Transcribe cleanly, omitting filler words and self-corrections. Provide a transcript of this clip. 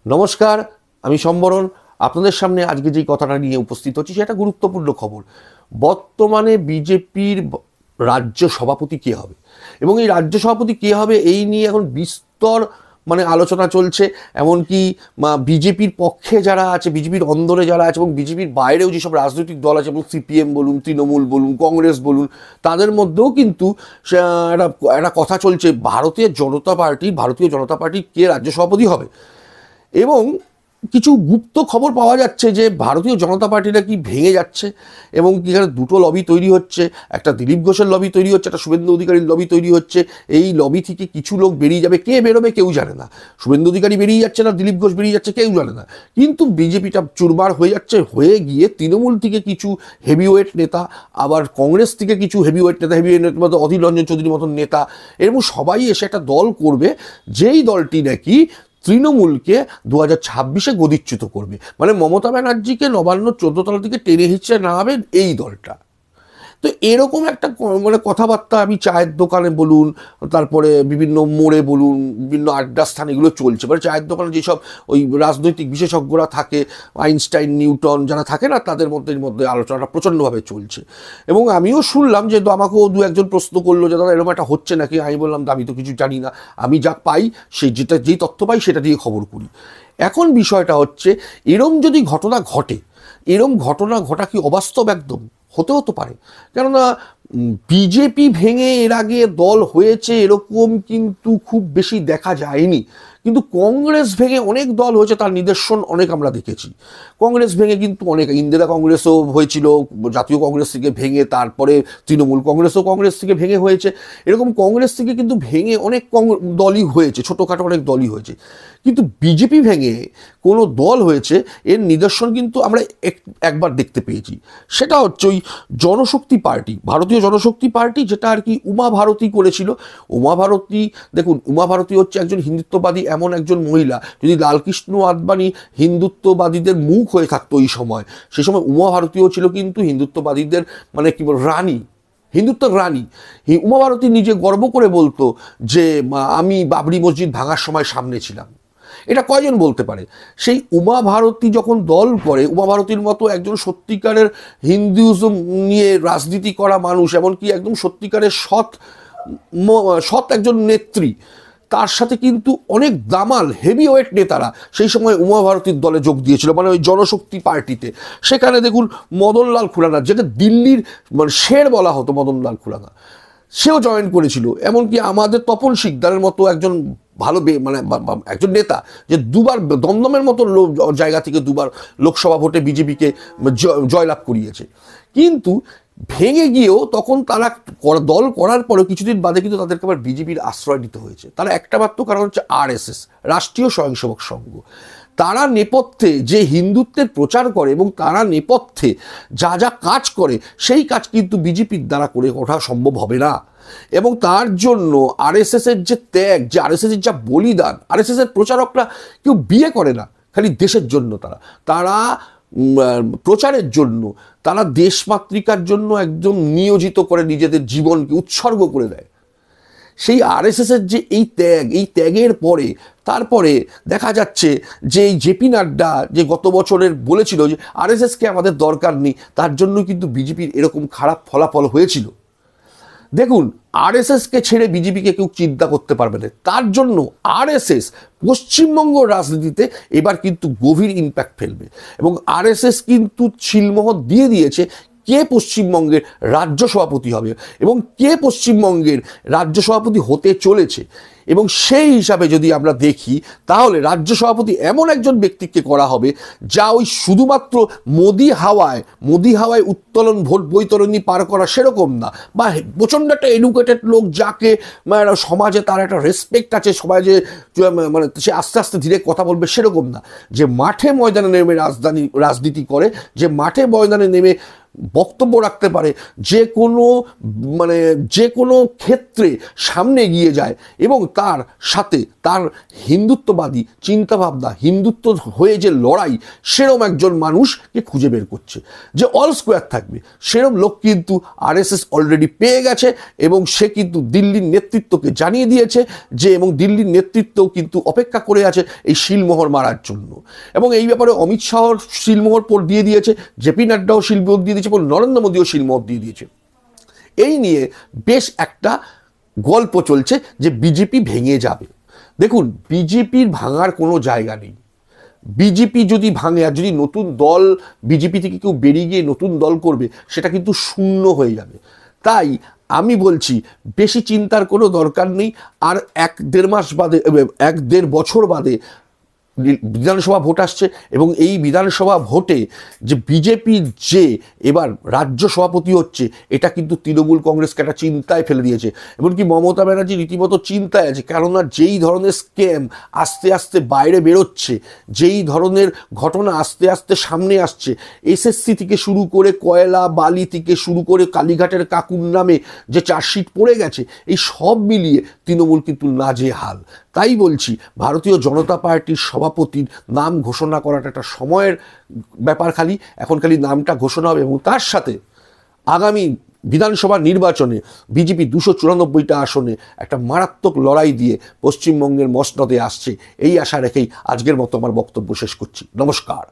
নমস্কার, আমি সম্বরণ। আপনাদের সামনে আজকে যেই কথাটা নিয়ে উপস্থিত হচ্ছি সেটা গুরুত্বপূর্ণ খবর। বর্তমানে বিজেপির রাজ্য সভাপতি কে হবে এবং এই রাজ্য সভাপতি কে হবে এই নিয়ে এখন বিস্তর আলোচনা চলছে। এমনকি বিজেপির পক্ষে যারা আছে, বিজেপির অন্দরে যারা আছে এবং বিজেপির বাইরেও যেসব রাজনৈতিক দল আছে, এবং সিপিএম বলুন, তৃণমূল বলুন, কংগ্রেস বলুন, তাদের মধ্যেও কিন্তু একটা একটা কথা চলছে ভারতীয় জনতা পার্টি কে রাজ্য সভাপতি হবে। এবং কিছু গুপ্ত খবর পাওয়া যাচ্ছে যে ভারতীয় জনতা পার্টিটা কি ভেঙে যাচ্ছে এবং কি এখানে দুটো লবি তৈরি হচ্ছে। একটা দিলীপ ঘোষের লবি তৈরি হচ্ছে, একটা শুভেন্দু অধিকারীর লবি তৈরি হচ্ছে। এই লবি থেকে কিছু লোক বেরিয়ে যাবে, কে বেরোবে কেউ জানে না। শুভেন্দু অধিকারী বেরিয়ে যাচ্ছে না দিলীপ ঘোষ বেরিয়ে যাচ্ছে কেউ জানে না। কিন্তু বিজেপিটা চুরমার হয়ে যাচ্ছে, হয়ে গিয়ে তৃণমূল থেকে কিছু হেভিওয়েট নেতা, আবার কংগ্রেস থেকে কিছু হেভিওয়েট নেতা মতো অধীর রঞ্জন চৌধুরীর মতন নেতা, এরকম সবাই এসে একটা দল করবে, যেই দলটি নাকি তৃণমূলকে 2026-এ গদিচ্যুত করবে। মমতা ব্যানার্জিকে নবান্ন 14 তলা থেকে টেনে হিঁচড়ে নামাবে এই দলটা। তো এরকম একটা কথাবার্তা আমি চায়ের দোকানে বলুন, তারপরে বিভিন্ন মোড়ে বলুন, বিভিন্ন আড্ডা স্থান এগুলো চলছে। চায়ের দোকানে যেসব ওই রাজনৈতিক বিশেষজ্ঞরা থাকে, আইনস্টাইন, নিউটন যারা থাকে না, তাদের মধ্যে আলোচনাটা প্রচণ্ডভাবে চলছে। এবং আমিও শুনলাম যে আমাকেও দু একজন প্রশ্ন করলো যে দাদা এরকম একটা হচ্ছে নাকি। আমি বললাম আমি তো কিছু জানি না, আমি যা পাই যেই তথ্য পাই সেটা দিয়ে খবর করি। এখন বিষয়টা হচ্ছে, এরম যদি ঘটনা ঘটে, এরম ঘটনা ঘটা কি অবাস্তব? একদম হতে পারে। কেননা বিজেপি ভেঙে এর আগে দল হয়েছে এরকম কিন্তু খুব বেশি দেখা যায়নি। কিন্তু কংগ্রেস ভেঙে অনেক দল হয়েছে, তার নিদর্শন অনেক আমরা দেখেছি। কংগ্রেস ভেঙে কিন্তু অনেক, ইন্দিরা কংগ্রেসও হয়েছিল, জাতীয় কংগ্রেস থেকে ভেঙে, তারপরে তৃণমূল কংগ্রেস থেকে ভেঙে হয়েছে। এরকম কংগ্রেস থেকে কিন্তু ভেঙে অনেক দলই হয়েছে, ছোটোখাটো অনেক দলই হয়েছে। কিন্তু বিজেপি ভেঙে কোনো দল হয়েছে এর নিদর্শন কিন্তু আমরা একবার দেখতে পেয়েছি। সেটা হচ্ছে ওই জনশক্তি পার্টি, ভারতীয় জনশক্তি পার্টি, যেটা আর কি উমা ভারতী করেছিল। উমা ভারতী, দেখুন, উমা ভারতী হচ্ছে একজন হিন্দুত্ববাদী এমন একজন মহিলা। যদি লালকৃষ্ণ আদবানি হিন্দুত্ববাদীদের মুখ হয়ে থাকতো এই সময়, সে সময় উমা ভারতীও ছিল কিন্তু হিন্দুত্ববাদীদের কি বল রানী, হিন্দুত্বের রানী। উমা ভারতী নিজে গর্ব করে বলতো যে আমি বাবরি মসজিদ ভাঙার সময় সামনে ছিলাম। এটা কয়জন বলতে পারে? সেই উমা ভারতী যখন দল করে, উমা ভারতীর মতো একজন সত্যিকারের হিন্দুইজম নিয়ে রাজনীতি করা মানুষ, এমনকি একদম সত্যিকারের সৎ একজন নেত্রী, তার সাথে কিন্তু অনেক দামাল হেভিওয়েট নেতারা সেই সময় উমা ভারতীর দলে যোগ দিয়েছিল, ওই জনশক্তি পার্টিতে। সেখানে দেখুন মদনলাল খুরানা, যেটা দিল্লির শের বলা হতো, মদনলাল খুরানা, সেও জয়েন করেছিল। এমনকি আমাদের তপন শিকদারের মতো একজন ভালো একজন নেতা, যে দুবার দমদমের মতো জায়গা থেকে দুবার লোকসভা ভোটে বিজেপিকে জয়লাভ করিয়েছে। কিন্তু ভেঙে গিয়েও তখন তারা দল করার পরেও কিছুদিন বাদে কিন্তু তাদেরকে আবার বিজেপির আশ্রয় নিতে হয়েছে। তারা একটা মাত্র কারণ হচ্ছে RSS, রাষ্ট্রীয় স্বয়ংসেবক সংঘ। তারা নেপথ্যে যে হিন্দুত্বের প্রচার করে এবং তারা নেপথ্যে যা যা কাজ করে, সেই কাজ কিন্তু বিজেপির দ্বারা করে ওঠা সম্ভব হবে না। এবং তার জন্য RSS-এর যে ত্যাগ, যে RSS-এর যা বলিদান, RSS-এর প্রচারকরা কেউ বিয়ে করে না খালি দেশের জন্য, তারা প্রচারের জন্য, তারা দেশমাতৃকার জন্য একদম নিয়োজিত করে নিজেদের জীবনকে উৎসর্গ করে দেয়। সেই RSS-এর যে এই ত্যাগের পরে তারপরে দেখা যাচ্ছে যে এই জেপি নাড্ডা যে গত বছরের বলেছিল যে RSS-কে আমাদের দরকার নেই, তার জন্য কিন্তু বিজেপির এরকম খারাপ ফলাফল হয়েছিল। দেখুন, RSS-কে ছেড়ে বিজেপিকে কেউ চিন্তা করতে পারবে না। তার জন্য RSS পশ্চিমবঙ্গ রাজনীতিতে এবার কিন্তু গভীর ইম্প্যাক্ট ফেলবে। এবং RSS কিন্তু ছিলমোহর দিয়ে দিয়েছে কে পশ্চিমবঙ্গের রাজ্য সভাপতি হবে এবং কে পশ্চিমবঙ্গের রাজ্য সভাপতি হতে চলেছে। এবং সেই হিসাবে যদি আমরা দেখি, তাহলে রাজ্য সভাপতি এমন একজন ব্যক্তিকে করা হবে যা ওই শুধুমাত্র মোদি হাওয়ায় উত্তোলন ভোট বৈতরণী পার করা সেরকম না, বা প্রচণ্ড একটা এডুকেটেড লোক যাকে সমাজে তার একটা রেসপেক্ট আছে, সমাজে সে আস্তে আস্তে ধীরে কথা বলবে সেরকম না। যে মাঠে ময়দানে নেমে রাজনীতি করে, যে মাঠে ময়দানে নেমে বক্তব্য রাখতে পারে, যে কোনো মানে যে কোনো ক্ষেত্রে সামনে এগিয়ে যায় এবং তার সাথে তার হিন্দুত্ববাদী চিন্তাভাবনা, হিন্দুত্ব হয়ে যে লড়াই, সেরম একজন মানুষকে খুঁজে বের করছে যে অল স্কোয়ার থাকবে। সেরম লোক কিন্তু আরএসএস অলরেডি পেয়ে গেছে এবং সে কিন্তু দিল্লির নেতৃত্বকে জানিয়ে দিয়েছে যে, এবং দিল্লির নেতৃত্বও কিন্তু অপেক্ষা করে আছে এই শিলমোহর মারার জন্য। এবং এই ব্যাপারে অমিত শাহর শিলমোহর দিয়ে দিয়েছে, জেপি নাড্ডাও শিলমোহর দিয়ে দিয়েছে এবং নরেন্দ্র মোদীও শিলমোহর দিয়ে দিয়েছে। এই নিয়ে বেশ একটা গল্প চলছে যে বিজেপি ভেঙে যাবে। দেখুন, বিজেপির ভাঙার কোনো জায়গা নেই। বিজেপি যদি ভাঙে আর যদি নতুন দল বিজেপি থেকে কেউ বেরিয়ে গিয়ে নতুন দল করবে, সেটা কিন্তু শূন্য হয়ে যাবে। তাই আমি বলছি, বেশি চিন্তার কোনো দরকার নেই। আর 1-1.5 মাস বাদে, 1-1.5 বছর বাদে বিধানসভা ভোট আসছে এবং এই বিধানসভা ভোটে যে বিজেপি যে এবার রাজ্য সভাপতি হচ্ছে, এটা কিন্তু তৃণমূল কংগ্রেসকে একটা চিন্তায় ফেলে দিয়েছে। এমনকি মমতা ব্যানার্জি রীতিমতো চিন্তায় আছে, কেননা যেই ধরনের স্ক্যাম আস্তে আস্তে বাইরে বেরোচ্ছে, যেই ধরনের ঘটনা আস্তে আস্তে সামনে আসছে, এসএসসি থেকে শুরু করে কয়লা বালি থেকে শুরু করে কালীঘাটের কাকুর নামে যে চার্জশিট পড়ে গেছে, এই সব মিলিয়ে তৃণমূল কিন্তু নাজেহাল। তাই বলছি, ভারতীয় জনতা পার্টির সভাপতির নাম ঘোষণা করাটা একটা সময়ের ব্যাপার, এখন খালি নামটা ঘোষণা হবে এবং তার সাথে আগামী বিধানসভা নির্বাচনে বিজেপি 294টা আসনে একটা মারাত্মক লড়াই দিয়ে পশ্চিমবঙ্গের মসনদে আসছে, এই আশা রেখেই আজকের মতো আমার বক্তব্য শেষ করছি। নমস্কার।